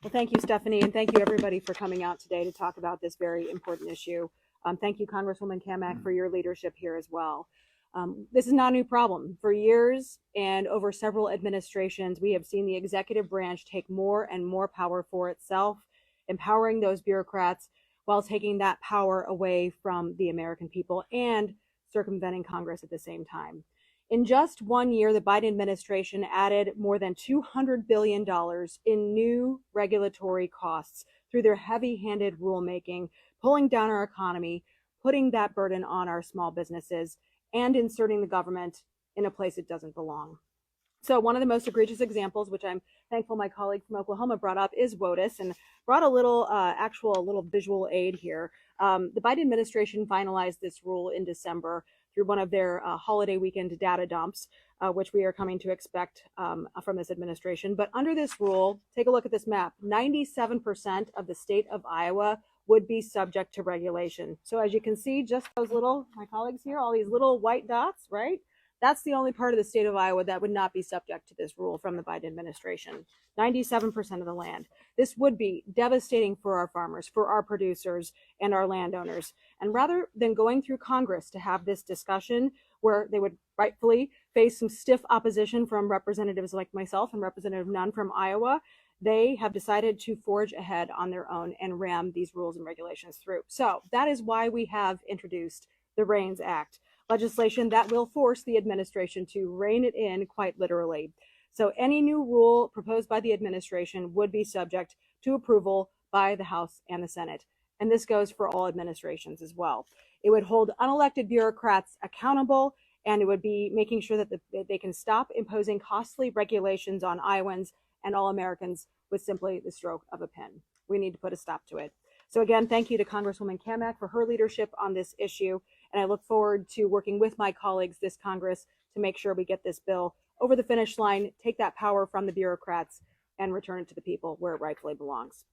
Well, thank you, Stephanie, and thank you, everybody, for coming out today to talk about this very important issue. Thank you, Congresswoman Kamak, for your leadership here as well. This is not a new problem. For years and over several administrations, we have seen the executive branch take more and more power for itself, empowering those bureaucrats while taking that power away from the American people and circumventing Congress at the same time. In just 1 year, the Biden administration added more than $200 billion in new regulatory costs through their heavy handed rulemaking, pulling down our economy, putting that burden on our small businesses, and inserting the government in a place it doesn't belong. So one of the most egregious examples, which I'm thankful my colleague from Oklahoma brought up, is WOTUS, and brought a little little visual aid here. The Biden administration finalized this rule in December through one of their holiday weekend data dumps, which we are coming to expect from this administration. But under this rule, take a look at this map. 97% of the state of Iowa would be subject to regulation. So as you can see, just those little, my colleagues here, all these little white dots, right? That's the only part of the state of Iowa that would not be subject to this rule from the Biden administration. 97% of the land. This would be devastating for our farmers, for our producers, and our landowners. And rather than going through Congress to have this discussion where they would rightfully face some stiff opposition from representatives like myself and Representative Nunn from Iowa, they have decided to forge ahead on their own and ram these rules and regulations through. So that is why we have introduced the REINS Act, legislation that will force the administration to rein it in quite literally. So any new rule proposed by the administration would be subject to approval by the House and the Senate. And this goes for all administrations as well. It would hold unelected bureaucrats accountable, and it would be making sure that they can stop imposing costly regulations on Iowans and all Americans with simply the stroke of a pen. We need to put a stop to it. So again, thank you to Congresswoman Kamak for her leadership on this issue. And I look forward to working with my colleagues this Congress to make sure we get this bill over the finish line, take that power from the bureaucrats, and return it to the people where it rightfully belongs.